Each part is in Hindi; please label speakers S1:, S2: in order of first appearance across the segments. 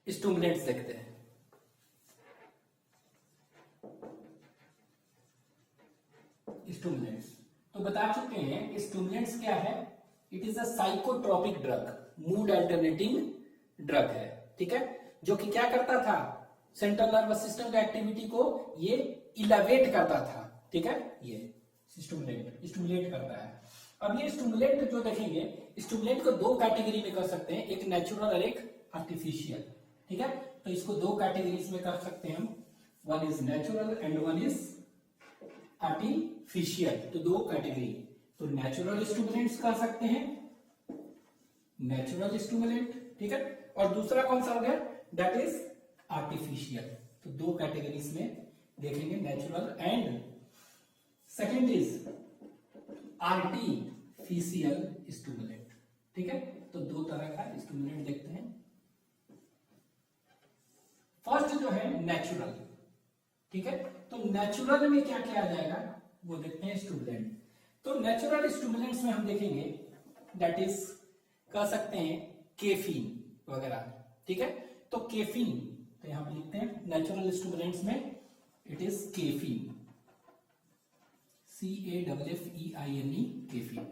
S1: स्टिमुलेंट्स देखते हैं। स्टिमुलेंट्स तो बता चुके हैं, स्टिमुलेंट्स क्या है? It is a psychotropic drug, mood alternating drug है, ठीक है, जो कि क्या करता था, सेंट्रल नर्वस सिस्टम की एक्टिविटी को ये इलेवेट करता था, ठीक है, ये स्टिमुलेट करता है। अब ये स्टिमुलेंट जो देखेंगे, स्टिमुलेंट को दो कैटेगरी में कर सकते हैं, एक नेचुरल और एक आर्टिफिशियल, ठीक है। तो इसको दो कैटेगरीज में कर सकते हैं हम, one is natural and one is artificial. तो दो कैटेगरी, तो नेचुरल स्टिमुलेंट्स कर सकते हैं, नेचुरल स्टिमुलेंट, ठीक है, और दूसरा कौन सा हो गया, दैट इज आर्टिफिशियल। तो दो कैटेगरीज में देखेंगे, natural and second is artificial stimulant, ठीक है। तो दो तरह का स्टिमुलेंट देखते हैं। फर्स्ट जो है नेचुरल, ठीक है, तो नेचुरल में क्या किया जाएगा वो देखते हैं, स्टिमुलेंट। तो नेचुरल स्टिमुलेंट्स में हम देखेंगे, दैट इज कह सकते हैं कैफीन वगैरह, ठीक है। तो कैफीन, तो यहां पे लिखते हैं नेचुरल स्टिमुलेंट्स में it is caffeine, CAFFEINE, caffeine.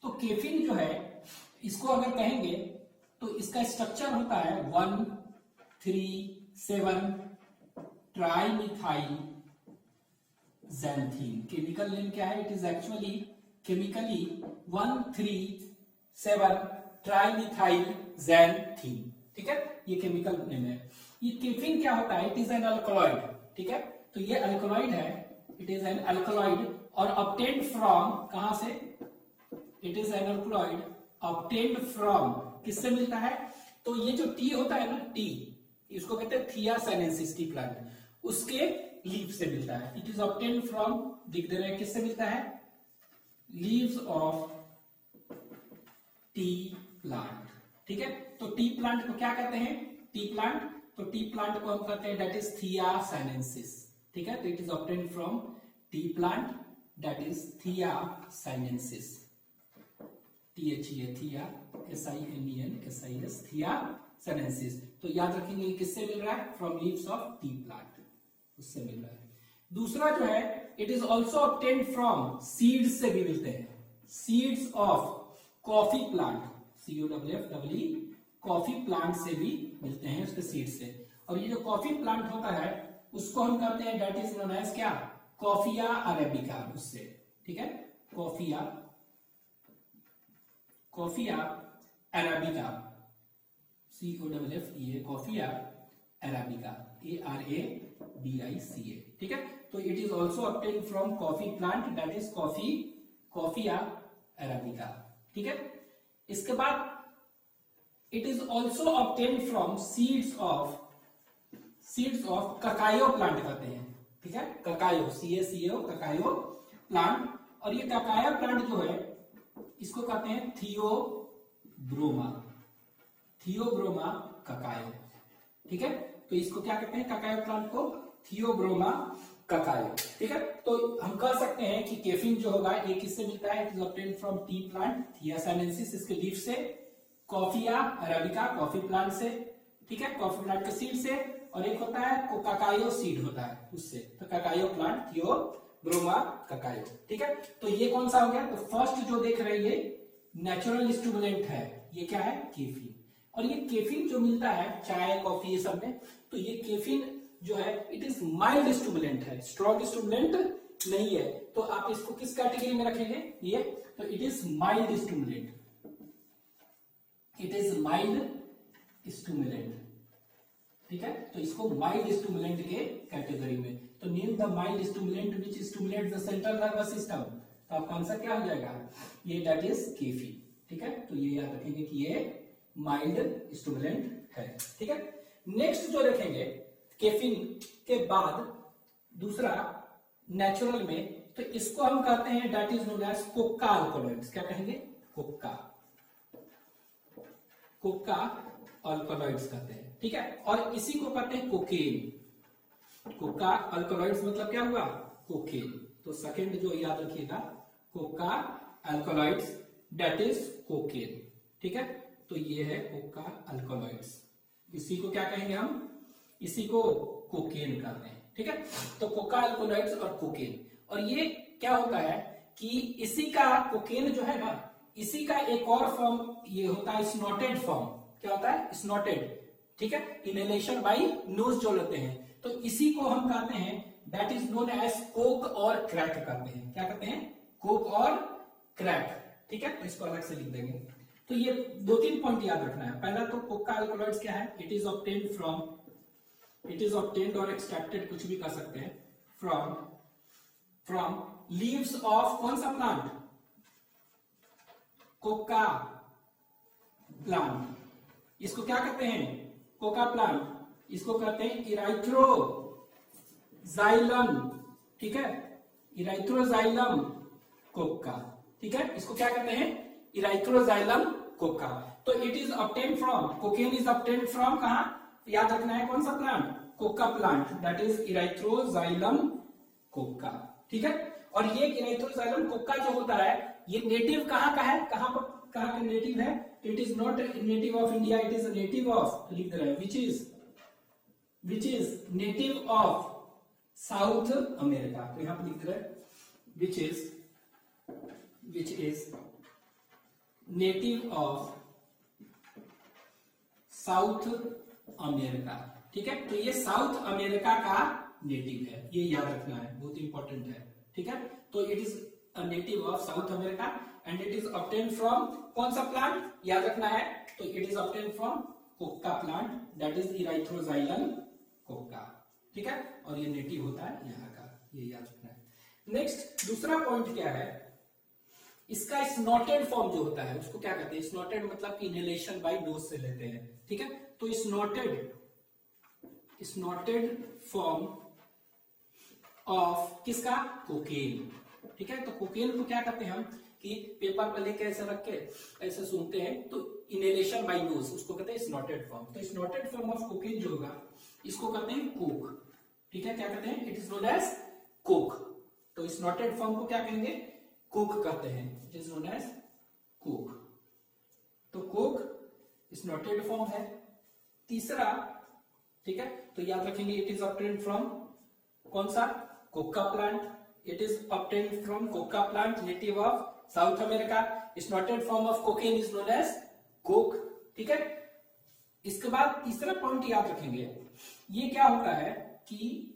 S1: तो कैफीन जो है, इसको अगर कहेंगे तो इसका स्ट्रक्चर होता है 1,3,7 ट्राइमिथाइल xanthine। केमिकल नेम क्या है, it is actually chemically 1,3,7 trimethyl xanthine, ठीक है, ये केमिकल नेम है। ये कैफीन क्या होता है, इट इज एन अल्कलॉइड, ठीक है, तो ये अल्कलॉइड है, इट इज एन अल्कलॉइड और ऑब्टेन्ड फ्रॉम, कहां से, it is an alkaloid obtained from, किससे मिलता है, तो ये जो टी होता है ना, टी, इसको कहते हैं थियासाइनेंसिस टी प्लांट, उसके लीव से मिलता है। इट इज ऑब्टेन्ड फ्रॉम, दिख दे रहे हैं, किससे मिलता है, लीव्स ऑफ टी प्लांट, ठीक है। तो टी प्लांट को क्या कहते हैं, टी प्लांट, तो टी प्लांट को हम कहते हैं दैट इज थियासाइनेंसिस, ठीक है। तो it is obtained from tea plant, that is thea sinensis, THEA, thea, SINENSIS, thea sinensis. तो याद रखेंगे किससे मिल रहा है, from leaves of tea plant, उससे मिल रहा है। दूसरा जो है, it is also obtained from seeds से भी मिलते हैं, seeds of coffee plant, COFFE, coffee plant से भी मिलते हैं, उसके सीड से। और ये जो कॉफी प्लांट होता है उसको हम कहते हैं दैट इज नोन एज क्या, कॉफिया अरेबिका, उससे, ठीक है, coffea arabica, COFFE, coffea arabica, ARABICA, ठीक है। तो it is also obtained from coffee plant, that is coffea arabica, ठीक है। इसके बाद it is also obtained from seeds of cacao plant कहते हैं, ठीक है, ककायो, CACO, ककायो प्लांट। और ये ककाया प्लांट जो है इसको कहते हैं थियोब्रोमा ककायो, ठीक है। तो इसको क्या कहते हैं, ककायो प्लांट को थियोब्रोमा ककायो, ठीक है। तो हम कह सकते हैं कि कैफीन जो होगा ये किससे मिलता है, it is obtained from tea plant, thea sinensis, इसके लीफ से, कॉफिया अरेबिका, कॉफी प्लांट से, ठीक है, कॉफी प्लांट के सीड से, और एक होता है ककायो सीड होता है उससे, तो ककायो प्लांट, थियोब्रोमा ककायो, ठीक है। तो ये कौन सा हो गया, तो फर्स्ट जो देख रहे हैं ये नेचुरल स्टिमुलेंट है, ये क्या है, कैफीन। और ये कैफीन जो मिलता है चाय कॉफी ये सब में, तो ये कैफीन जो है इट इज माइल्ड स्टिमुलेंट है, स्ट्रॉन्ग स्टिमुलेंट नहीं है। तो आप इसको किस कैटेगरी में रखेंगे, ये, तो it is mild stimulant, it is mild stimulant, ठीक है। तो इसको माइल्ड स्टिमुलेंट के कैटेगरी में, तो name the mild stimulant which stimulates the central nervous system, तो आपका आंसर क्या हो जाएगा, ये दैट इज कैफीन, ठीक है। तो ये याद रखेंगे कि ये माइल्ड स्टिमुलेंट है, ठीक है। नेक्स्ट जो देखेंगे कैफीन के बाद दूसरा नेचुरल में, तो इसको हम कहते हैं that is known as coca alkaloids, क्या कहेंगे, कोका अल्कोलॉइड्स कहते हैं, ठीक है। और इसी को कहते हैं कोकेन, कोका अल्कोलॉइड्स मतलब क्या हुआ, कोकेन। तो सेकंड जो याद रखिएगा, Coca alkaloids that is cocaine, ठीक है। तो ये है कोका अल्कोलॉइड्स, इसी को क्या कहेंगे हम, इसी को कोकेन कहते हैं। ठीक है, तो कोका अल्कोलॉइड्स और कोकेन, और ये क्या होता है कि इसी का कोकेन जो है ना, इसी का एक और फॉर्म ये होता है स्नॉटेड फॉर्म। क्या होता है, स्नॉटेड। ठीक है, इनहेलेशन बाई नोज जो लेते हैं, तो इसी को हम कहते हैं that is known as coke और क्रैक कहते हैं। क्या कहते हैं, कोक और क्रैक। ठीक है, तो इसको अलग से लिख देंगे। तो ये 2-3 पॉइंट याद रखना है। पहला तो कोका अल्कोलॉइड्स क्या है, इट इज ऑब्टेन्ड और एक्सट्रैक्टेड, कुछ भी कर सकते हैं, फ्रॉम लीव्स ऑफ कौन सा प्लांट, कोका प्लांट। इसको क्या कहते हैं, कोका प्लांट, इसको कहते हैं इराइथ्रोजाइलम। ठीक है, इराइथ्रोजाइलम कोका। ठीक है, इसको क्या कहते हैं, इराइथ्रोजाइलम कोका। तो it is obtained from, cocaine is obtained from कहां, याद रखना है कौन सा plant, coca plant, that is erythroxylum coca. ठीक है, और ये इराइथ्रोजाइलम कोका जो होता है ये नेटिव कहां का है, कहां का नेटिव है, it is not native of India, it is native of, लिख दे रहे हैं, which is native of South America. तो यहां पर लिख दे रहे हैं which is native of South America. ठीक है, तो ये साउथ अमेरिका का नेटिव है, ये याद रखना है, बहुत इंपॉर्टेंट है। ठीक है, तो it is a native of South America and it is obtained from कौन सा प्लांट, याद रखना है, तो it is obtained from coca plant, that is erythroxylum coca. ठीक है, और ये नेटिव होता है यहाँ का, ये याद रखना है। नेक्स्ट दूसरा पॉइंट क्या है, इसका स्नॉटेड फॉर्म जो होता है उसको क्या कहते हैं, स्नॉटेड मतलब इनहेलेशन बाय नोज से लेते हैं। ठीक है, तो स्नॉटेड फॉर्म ऑफ किसका, कोकेन। ठीक है, तो कोकेन को क्या कहते हैं हम, कि पेपर पर लेके ऐसे रख के ऐसे सूंघते हैं, तो इनहेलेशन बाय नोज, उसको कहते हैं स्नॉटेड फॉर्म। तो स्नॉटेड फॉर्म ऑफ कोकेन जो होगा इसको कहते हैं कोक। ठीक है, क्या कहते हैं, it is known as coke. तो स्नॉटेड फॉर्म को क्या कहेंगे, कोक कहते हैं, it is known as coke. तो कोक स्नॉटेड फॉर्म है। तीसरा, ठीक है, तो याद रखेंगे इट इज ऑब्टेन्ड फ्रॉम कौन सा, coca plant, it is obtained from coca plant, native of South America. Snorted form of cocaine is known as coke. ठीक है, इसके बाद तीसरा पॉइंट याद रखेंगे, ये क्या होता है कि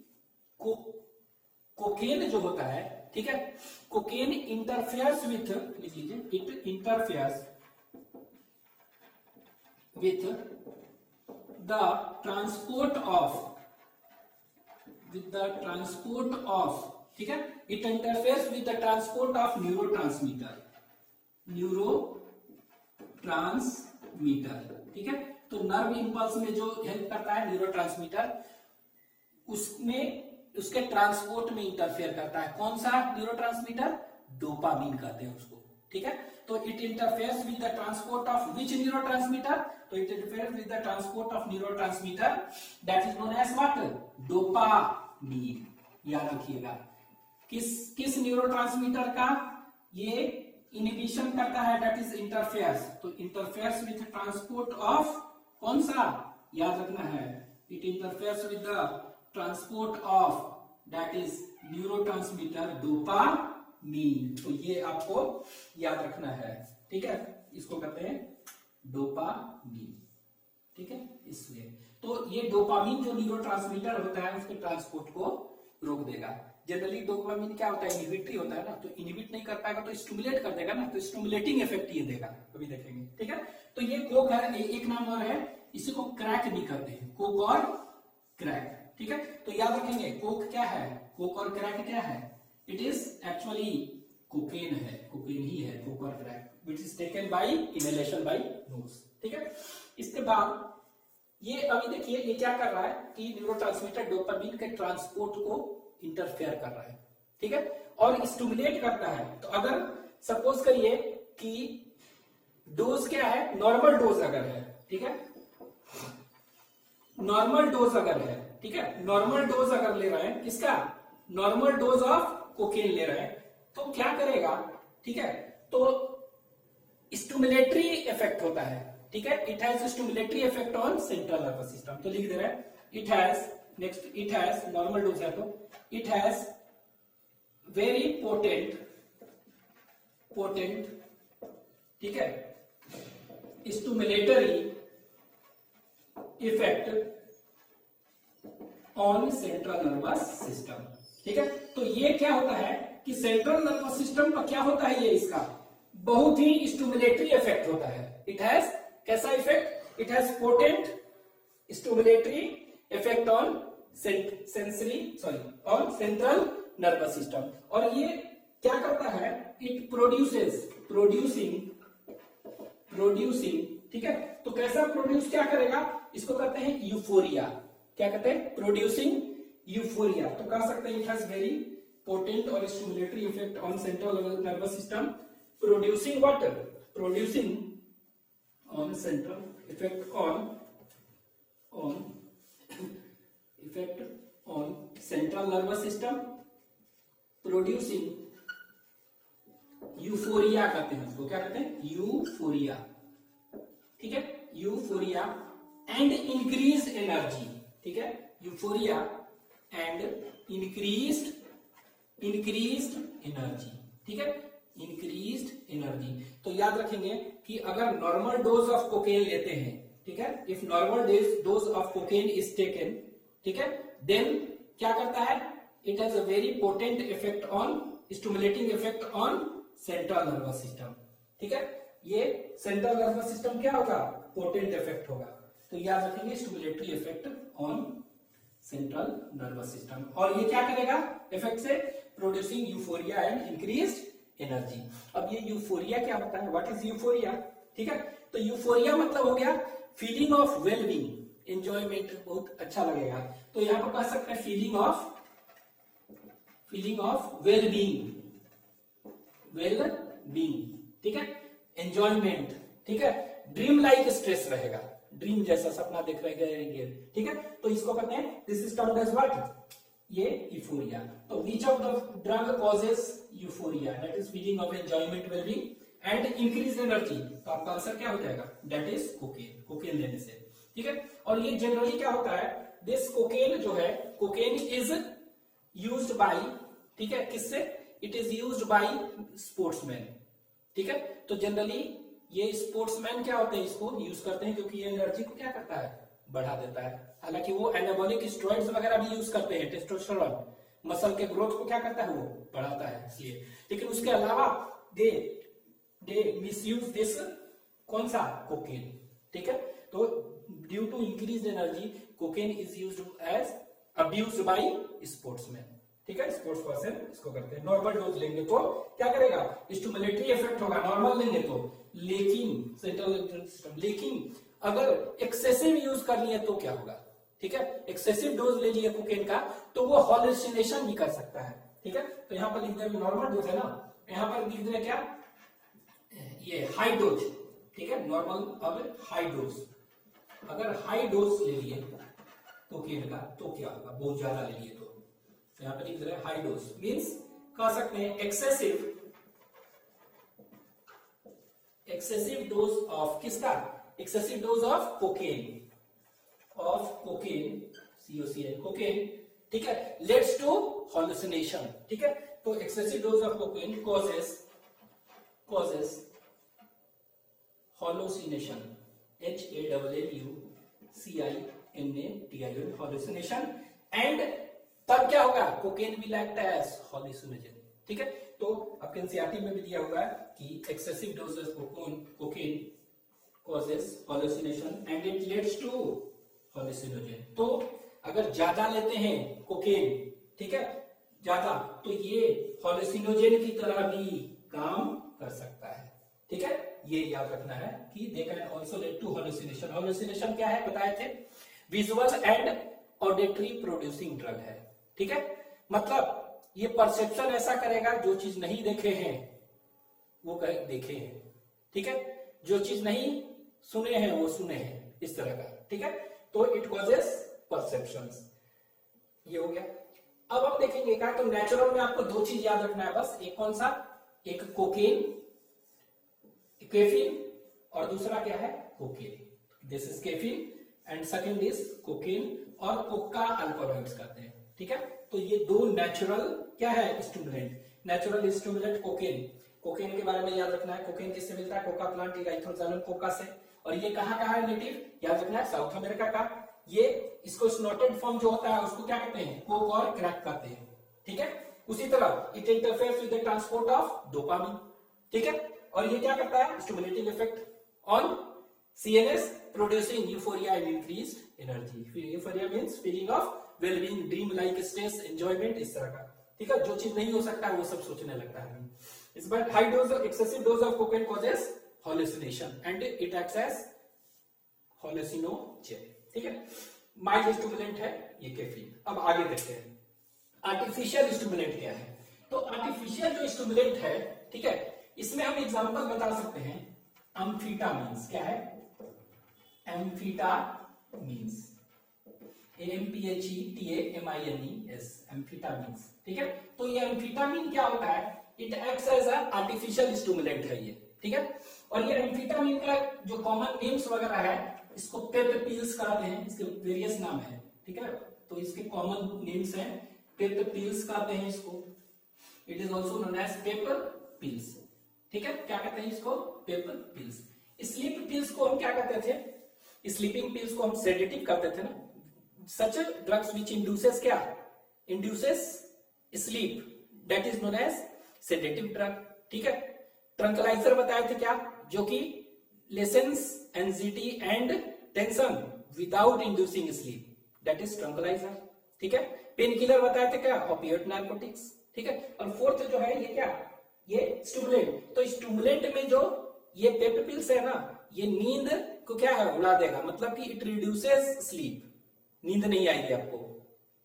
S1: कोकेन जो होता है, ठीक है, कोकेन इंटरफेयर्स विथ, लिख लीजिए, it interferes with the transport of, ठीक है, it interferes with the transport of neurotransmitter. ठीक है, तो नर्व इंपल्स में जो हेल्प करता है न्यूरोट्रांसमीटर, उसमें उसके ट्रांसपोर्ट में इंटरफेयर करता है। कौन सा न्यूरोट्रांसमीटर, डोपामीन कहते हैं उसको। ठीक है, तो it interferes with the transport of which neurotransmitter, तो it interferes with the transport of neurotransmitter that is known as what, dopamine. याद रखिएगा, किस न्यूरोट्रांसमीटर का ये इनहिबिशन करता है, दैट इज इंटरफेयर्स। तो इंटरफेयर्स विद ट्रांसपोर्ट ऑफ कौन सा, याद रखना है, it interferes with the transport of that is neurotransmitter dopamine. तो ये आपको याद रखना है। ठीक है, इसको कहते हैं डोपामीन। ठीक है, इसलिए तो ये डोपामीन जो न्यूरोट्रांसमीटर होता है उसके ट्रांसपोर्ट को रोक देगा। जनरली डोपामीन क्या होता है, इनहिबिटरी होता है ना, तो इनहिबिट नहीं कर पाएगा तो स्टिमुलेट कर देगा ना, तो स्टिमुलेटिंग इफेक्ट ये देगा, अभी देखेंगे। ठीक है, तो ये कोक है, एक नाम और है, इसी को क्रैक भी करते हैं, कोक और क्रैक। ठीक है, तो याद रखेंगे कोक क्या है, कोक और क्रैक क्या है, इट इज एक्चुअली कोकेन है, कोकेन ही है कोक और crack, which is taken by inhalation by nose. ठीक है, इसके बाद ये अभी देखिए ये क्या कर रहा है कि न्यूरोट्रांसमीटर डोपामीन के ट्रांसपोर्ट को इंटरफेयर कर रहा है। ठीक है, और स्टिमुलेट करता है। तो अगर सपोज करिए कि डोज क्या है, नॉर्मल डोज अगर है, ठीक है, नॉर्मल डोज अगर है, ठीक है, नॉर्मल डोज अगर ले रहे हैं, किसका, नॉर्मल डोज ऑफ कोकेन ले रहे हैं, तो क्या करेगा, ठीक है, तो स्टिमुलेटरी इफेक्ट होता है। ठीक है, it has stimulatory effect on central nervous system. तो लिख दे रहे हैं it has, next it has normal dose है तो इट हैज वेरी पोटेंट, ठीक है, stimulatory effect on central nervous system. ठीक है, तो ये क्या होता है कि सेंट्रल नर्वस सिस्टम का क्या होता है, ये इसका बहुत ही स्टिमुलेटरी इफेक्ट होता है। इट हैज कैसा effect, it has potent stimulatory effect on on central nervous system. और ये क्या करता है, इट प्रोड्यूसिंग, ठीक है, तो कैसा प्रोड्यूस क्या करेगा, इसको कहते हैं यूफोरिया। क्या कहते हैं, प्रोड्यूसिंग यूफोरिया। तो कह सकते हैं इट हैज वेरी पोटेंट और stimulatory effect on central nervous system, producing what, producing on central effect on central nervous system, producing euphoria कहते हैं उसको, क्या कहते हैं, यूफोरिया। ठीक है, यूफोरिया एंड इंक्रीज एनर्जी। ठीक है, यूफोरिया एंड इंक्रीज्ड एनर्जी। ठीक है, इंक्रीज्ड एनर्जी। तो याद रखेंगे कि अगर नॉर्मल डोज ऑफ कोकेन लेते हैं, ठीक है, if normal dose of cocaine is taken, ठीक है, देन क्या करता है, it has a very potent effect on stimulating effect on central nervous system. ठीक है, ये सेंट्रल नर्वस सिस्टम क्या होगा, पोटेंट इफेक्ट होगा। तो याद रखेंगे stimulatory effect on central nervous system. और ये क्या करेगा, इफेक्ट से producing euphoria and increased energy. अब ये यूफोरिया क्या होता है, व्हाट इज यूफोरिया। ठीक है, तो यूफोरिया मतलब हो गया फीलिंग ऑफ वेलबींग, एंजॉयमेंट, बहुत अच्छा लगेगा। तो यहां पर कह सकते हैं फीलिंग ऑफ वेलबींग, ठीक है, एंजॉयमेंट, ठीक है, ड्रीम लाइक स्ट्रेस रहेगा, ड्रीम जैसा सपना देख रहे, ठीक है, तो इसको कहते हैं this is termed as what, ये यूफोरिया। तो which of the drug causes euphoria, that is feeling of enjoyment, wellbeing and increase energy. तो आपका आंसर क्या हो जाएगा, दैट इज कोकेन लेने से। ठीक है, और ये जनरली क्या होता है, दिस कोकेन जो है, कोकेन इज यूज्ड बाय, ठीक है, किससे, it is used by sportsman. ठीक है, तो जनरली ये स्पोर्ट्समैन क्या होते हैं, इसको यूज करते हैं क्योंकि ये एनर्जी को क्या करता है, बढ़ा देता है। हालांकि वो एनाबॉलिक स्टेरॉइड्स वगैरह भी यूज करते हैं, टेस्टोस्टेरोन मसल के ग्रोथ को क्या करता है, वो बढ़ाता है इसलिए। लेकिन उसके अलावा दे मिसयूज दिस, कौन सा, कोकेन। ठीक है, तो due to increase energy cocaine is used as abused by sportsman. ठीक है, स्पोर्ट्स पर्सन इसको करते हैं। नॉर्मल डोज लेंगे तो क्या करेगा, स्टिमुलेटरी इफेक्ट होगा, नॉर्मल लेंगे तो, लेकिन सेंट्रल नर्वस सिस्टम, लेकिन अगर एक्सेसिव यूज कर लिए तो क्या होगा। ठीक है, एक्सेसिव डोज ले लिए कोकेन का तो वो हॉल्यूसिनेशन भी कर सकता है। ठीक है, तो यहां पर लिख दे नॉर्मल डोज है ना, यहां पर लिख दे क्या, ये हाई डोज। ठीक है, नॉर्मल, अब हाई डोज, अगर हाई डोज ले लिए कोकेन का तो क्या होगा, बहुत ज्यादा ले लिए तो यहां पर लिख रहे हैं हाई डोज, मींस कह सकते हैं एक्सेसिव डोज ऑफ किसका, excessive dose of cocaine, COCN, cocaine. ठीक है, लेट्स टू हॉल्यूसिनेशन। ठीक है, तो excessive dose of cocaine causes hallucination, HALLUCINATION, hallucination. And तब क्या होगा, कोकेन भी एक्ट एज हॉल्यूसिनोजन। ठीक है, तो आपके एनसीईआरटी में भी दिया हुआ है कि excessive doses cocaine causes hallucination and it leads to hallucinogen. तो अगर ज्यादा लेते हैं कोकेन, ठीक है, ज्यादा, तो ये हॉल्यूसिनोजन की तरह भी काम कर सकता है। ठीक है, ये याद रखना है कि they can also lead to hallucination. Hallucination क्या है, बताए थे, visual and auditory producing drug है। ठीक है, मतलब ये परसेप्शन ऐसा करेगा, जो चीज नहीं देखे हैं वो देखे हैं। ठीक है, जो चीज नहीं सुने हैं वो सुने हैं, इस तरह का। ठीक है, तो इट कॉजेस परसेप्शंस, ये हो गया। अब हम देखेंगे क्या, तो नेचुरल में आपको दो चीज याद रखना है बस, एक कौन सा, एक कोकेन, कैफीन, और दूसरा क्या है, cocaine. This is caffeine and second is cocaine और कोका अल्कोलॉइड्स कहते हैं, ठीक है। तो ये दो नेचुरल क्या है stimulant, natural stimulant cocaine. Cocaine के बारे में याद रखना है, कोकेन किससे मिलता है, कोका प्लांट इराइथ्रोजाइलम कोका से, और ये कहाँ का है नेटिव, याद रखना है साउथ अमेरिका का। ये इसको स्नोटेड फॉर्म जो होता है उसको क्या कहते हैं, कोक और क्रैक कहते हैं, ठीक है। उसी तरह it interferes with the transport of dopamine, ठीक है। और ये क्या करता है, stimulating effect on CNS producing euphoria and increased energy. Euphoria means feeling of wellbeing, dream like states, enjoyment, इस तरह का, ठीक है। जो चीज नहीं हो सकता है वो सब सोचने लगता है। इस बार high dose of excessive dose of cocaine causes hallucination and it acts as hallucinogen, ठीक है। माइल्ड स्टिमुलेंट है ये कैफीन। अब आगे देखते हैं आर्टिफिशियल स्टिमुलेंट क्या है। तो आर्टिफिशियल जो स्टिमुलेंट है, ठीक है, इसमें हम एग्जांपल बता सकते हैं एम्फीटामिन्स। क्या है, एम्फीटामिन्स, AMPHETAMINES, एम्फीटामिन्स, ठीक है। तो ये एम्फीटामिन क्या होता है, it acts as a artificial stimulant है ये, ठीक है। और ये एम्फीटामिन का जो कॉमन नेम्स वगैरह है, इसको पेप पिल्स कहते हैं, इसके वेरियस नाम है, ठीक है। तो इसके कॉमन नेम्स हैं, पेप पिल्स कहते हैं इसको, it is also known as pepper pills, ठीक है। क्या कहते हैं इसको, पेपर पिल्स। स्लीप पिल्स को हम क्या कहते थे, स्लीपिंग पिल्स को हम सेडेटिव कहते थे ना। सच ड्रग्स विच इंड्यूसेस क्या, induces sleep, that is known as sedative drug, ठीक है। ट्रंकलाइजर बताए थे क्या, जो कि lessens anxiety and tension without inducing sleep, that is tranquilliser, ठीक है। पेन किलर बताए थे क्या, ओपिएट नार्कोटिक्स, ठीक है। और फोर्थ जो है ये क्या, ये स्टिमुलेंट। तो स्टिमुलेंट में जो ये पेप पिल्स है ना, ये नींद को क्या है, उड़ा देगा, मतलब कि इट रिड्यूसेस स्लीप, नींद नहीं आएगी आपको,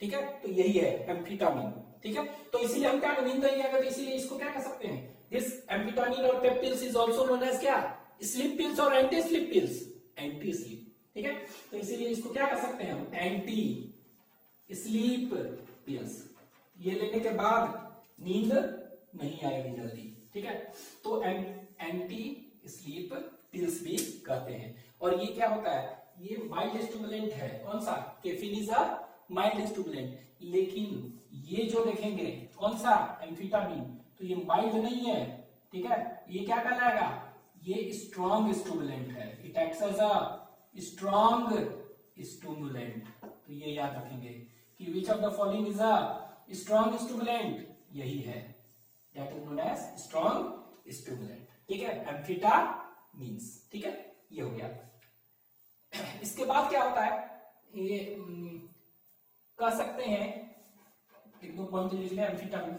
S1: ठीक है। तो यही है एम्फीटामिन, ठीक है। तो इसीलिए हम क्या, नींद नहीं आएगा, तो इसीलिए इसको क्या कह सकते हैं, दिस एम्फीटामिन और pep pills is also known as क्या, स्लीप पिल्स और anti sleep pills, anti sleep, ठीक है। तो इसीलिए इसको क्या कह सकते हैं हम, एंटी स्लीप पिल्स। ये लेने के बाद नींद नहीं आएगी जल्दी, ठीक है। तो एंटी स्लीप पिल्स भी कहते हैं। और ये क्या होता है, ये माइल्ड स्टिमुलेंट है, कौन सा, caffeine is a mild stimulant. लेकिन ये जो देखेंगे कौन सा, एम्फीटामिन, तो ये माइल्ड नहीं है, ठीक है। ये क्या कहलाएगा, ये स्ट्रॉन्ग स्टिमुलेंट है, it acts as a strong stimulant. तो ये याद रखेंगे कि which of the following is a strong stimulant, यही है, that is known as strong stimulant, ठीक है, एम्फीटामिन्स, ठीक है। ये हो गया। इसके बाद क्या होता है, ये कह सकते हैं, एक दो पॉइंट लिख लिया एम्फीटामिन।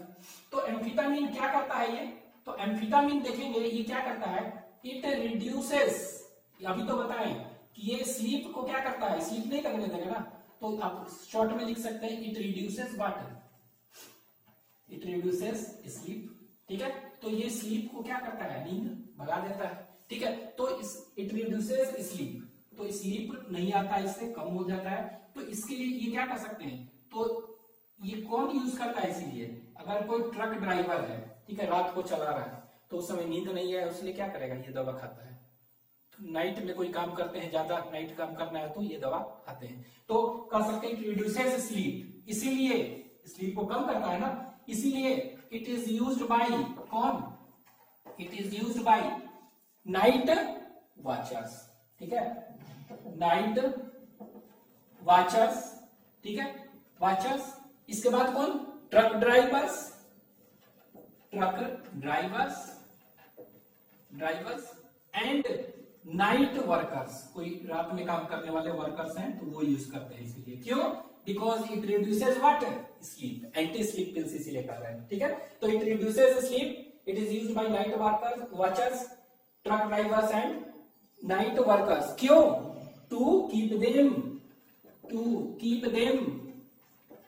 S1: तो एम्फीटामिन क्या करता है ये, तो एम्फीटामिन देखेंगे ये क्या करता है, इट रिड्यूसेस, अभी तो बताएं कि ये स्लीप को क्या करता है, स्लीप नहीं करने देगा ना, तो आप शॉर्ट में लिख सकते हैं it reduces what, it reduces sleep, ठीक है। तो ये स्लीप को क्या करता है, नींद भगा देता है, ठीक है। तो इट रिड्यूसेस स्लीप, तो स्लीप नहीं आता, इससे कम हो जाता है। तो इसके लिए ये क्या कर सकते हैं, तो ये कौन यूज करता है, इसीलिए अगर कोई ट्रक ड्राइवर है, ठीक है, रात को चला रहा है, तो उस समय नींद नहीं है, उसलिए क्या करेगा, ये दवा खाता है। तो नाइट में कोई काम करते हैं, ज्यादा नाइट काम करना है, तो ये दवा खाते हैं। तो कह सकते हैं रिड्यूसेस स्लीप, इसीलिए स्लीप को कम करता है ना, इसीलिए इट इज यूज्ड बाय कौन, it is used by night watchers, ठीक है, नाइट वॉचर्स, ठीक है, वॉचर्स। इसके बाद कौन, truck drivers, truck drivers, drivers and night workers, कोई रात में काम करने वाले वर्कर्स हैं, तो वो यूज करते हैं, इसीलिए क्यों, because it reduces what, sleep, anti sleep pills इसीलिए कर रहे हैं, ठीक है। तो it reduces sleep, it is used by night workers, watchers, truck drivers and night workers, क्यों, टू कीप देम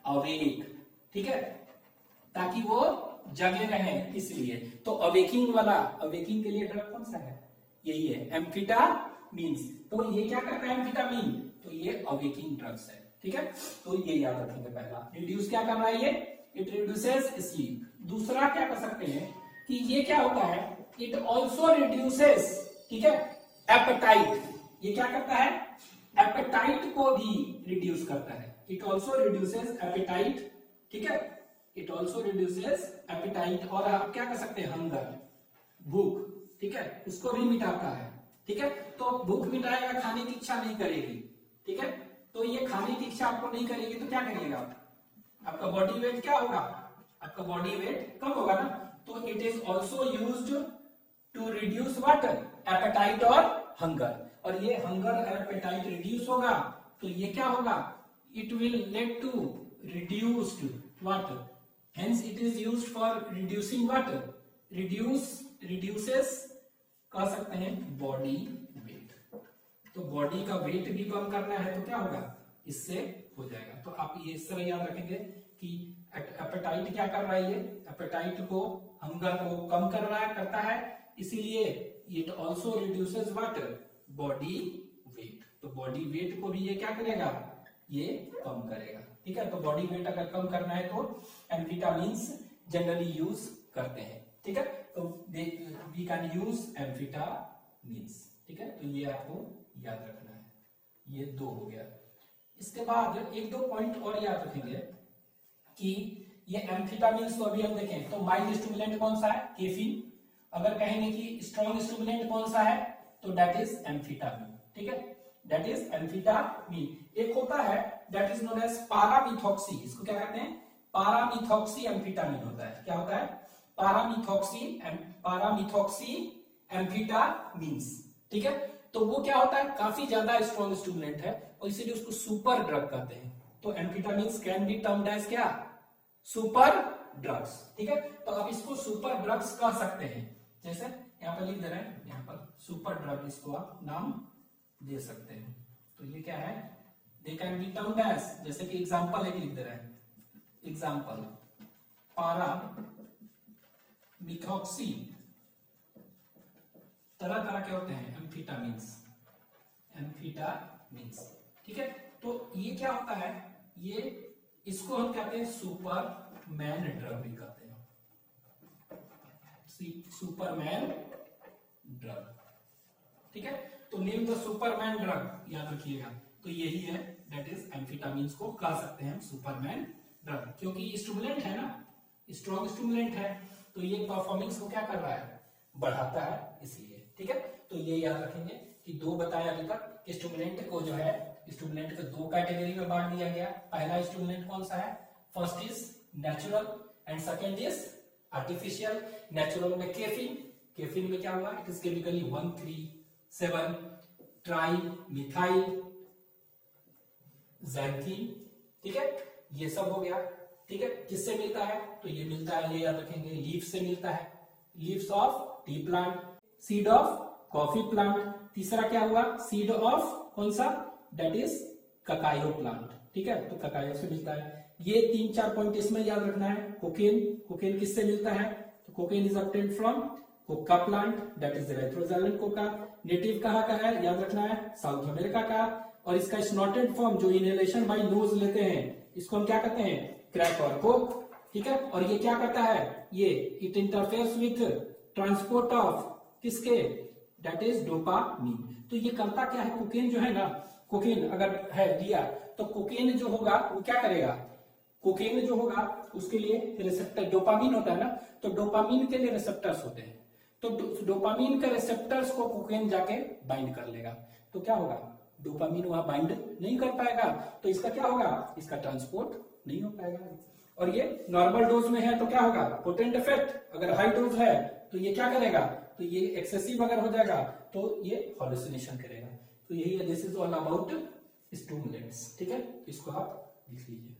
S1: अवेक, ठीक है, ताकि वो जगे रहें, इसलिए। तो अवेकिंग वाला, अवेकिंग के लिए ड्रग कौन सा है, यही है एम्फीटामिन्स। तो ये क्या करता है एम्फीटामिन, तो ये अवेकिंग ड्रग्स है, ठीक है। तो ये याद रखेंगे, पहला रिड्यूस क्या कर रहा है ये, इट रिड्यूसेस स्लीप। दूसरा क्या कर सकते हैं कि ये क्या होता है, इट ऑल्सो रिड्यूसेस, ठीक है, एपेटाइट, ये क्या करता है, एपेटाइट को भी रिड्यूस करता है। इट ऑल्सो रिड्यूसेस एपेटाइट, ठीक है, इट ऑल्सो रिड्यूसेस एपेटाइट, और आप क्या कर सकते हैं, हंगर, भूख, ठीक है, उसको भी मिटाता है, ठीक है। तो भूख मिटाएगा, खाने की इच्छा नहीं करेगी, ठीक है। तो ये खाने की इच्छा आपको नहीं करेगी तो क्या करिएगा, आपका बॉडी वेट क्या होगा, आपका बॉडी वेट कम होगा ना। तो it is also used to reduce water, appetite और हंगर, और ये हंगर और एपेटाइट रिड्यूस होगा तो ये क्या होगा, it will lead to reduced water, hence it is used for reducing water. Reduces कह सकते हैं बॉडी वेट, तो बॉडी का वेट भी कम करना है तो क्या होगा, इससे हो जाएगा। तो आप ये इस तरह याद रखेंगे कि एपेटाइट क्या कर रहा है, ये एपेटाइट को, हंगर को कम कर रहा है, करता है, इसीलिए it also reduces water, body weight, तो बॉडी वेट को भी ये क्या करेगा, ये कम करेगा, ठीक है। तो बॉडी वेट अगर कम करना है तो एम्फेटामिन्स जनरली यूज करते हैं, ठीक है। तो वी कैन यूज एम्फेटामिन्स, ठीक है। तो ये आपको याद रखना है, ये 2 हो गया। इसके बाद 1-2 पॉइंट और याद रखेंगे कि ये एम्फेटामिन्स तो अभी हम देखें तो माइल्ड स्टिमुलेंट कौन सा है, केफीन। अगर कहेंगे कि स्ट्रॉन्ग स्टिमुलेंट कौन सा है तो दैट इज एम्फेटामिन, ठीक है, दैट इज एम्फेटामिन। एक होता है दैट इज नोन एज पारामिथॉक्सी, इसको क्या कहते हैं, पारामिथॉक्सी एम्फेटामिन होता है। क्या होता है, पारामिथॉक्सी एम्फेटामिन्स, ठीक है। तो वो क्या होता है, काफी ज्यादा स्ट्रॉन्ग स्टिमुलेंट है और इसीलिए उसको सुपर ड्रग कहते हैं। तो एम्फेटामिन्स कैन बी टर्म्ड एज क्या, सुपर ड्रग्स, ठीक है। तो आप इसको सुपर ड्रग्स कह सकते हैं, जैसे यहाँ पर लिख दे रहे हैं, यहाँ पर सुपर ड्रग, इसको आप नाम दे सकते हैं। तो ये क्या है, they can be termed as, जैसे कि एग्जांपल है कि लिख दे रहे हैं, एग्जांपल पारामिथॉक्सी, तरह तरह के होते हैं एम्फेटामिन्स, ठीक है। तो ये क्या होता है, ये इसको हम कहते हैं सुपरमैन ड्रग भी कहते हैं, सुपरमैन ड्रग, ठीक है। तो नेम द सुपरमैन ड्रग याद रखिएगा, तो यही है, दैट इज एम्फेटामिन्स को कह सकते हैं हम सुपरमैन ड्रग, क्योंकि स्टिमुलेंट है ना, स्ट्रॉन्ग स्टिमुलेंट है, तो ये परफॉर्मेंस को क्या कर रहा है, बढ़ाता है, इसलिए, ठीक है। तो ये याद रखेंगे कि 2 बताया अभी तक, स्टिमुलेंट को जो है, स्टिमुलेंट को 2 कैटेगरी में बांट दिया गया। पहला स्टिमुलेंट कौन सा है, first is natural and second is artificial. Natural में केफीन, केफीन में क्या हुआ, it is chemically 1,3,7 tri methyl xanthine, ठीक है, ये सब हो गया, ठीक है। किससे मिलता है, तो ये मिलता है, ये याद रखेंगे, लीफ से मिलता है, leaves of tea plant, seed of coffee plant, तीसरा क्या हुआ, सीड ऑफ कौन सा, दैट इज ककायो प्लांट, ठीक है। तो ककायो से मिलता है। ये 3-4 पॉइंट इसमें याद रखना है। कोकेन, कोकेन किससे मिलता है, तो cocaine is obtained from coca plant, that is erythroxylum coca. नेटिव कहाँ का है, याद रखना है, साउथ अमेरिका का, और इसका स्नॉटेड फॉर्म जो इनहेलेशन बाय नोज लेते हैं, इसको हम क्या कहते हैं, क्रैक और कोक, ठीक है। और ये क्या करता है, ये it interferes with transport of किसके, दैट इज डोपामीन। तो ये करता क्या है, कोकेन जो है ना, कोकेन अगर है दिया तो कोकेन जो होगा वो क्या करेगा, कोकेन जो होगा उसके लिए रिसेप्टर, डोपामीन होता है ना, तो डोपामीन के लिए रिसेप्टर्स होते हैं, तो डोपामीन के रिसेप्टर्स को कोकेन जाके बाइंड कर लेगा, तो क्या होगा, डोपामीन वहां बाइंड नहीं कर पाएगा, तो इसका क्या होगा, इसका ट्रांसपोर्ट नहीं हो पाएगा। और ये नॉर्मल डोज में है तो क्या होगा, पोटेंट इफेक्ट। अगर हाई डोज है तो ये क्या करेगा, तो ये एक्सेसिव अगर हो जाएगा तो ये हॉलुसिनेशन करेगा। तो यही है, this is all about stimulants, ठीक है। इसको आप लिख लीजिए।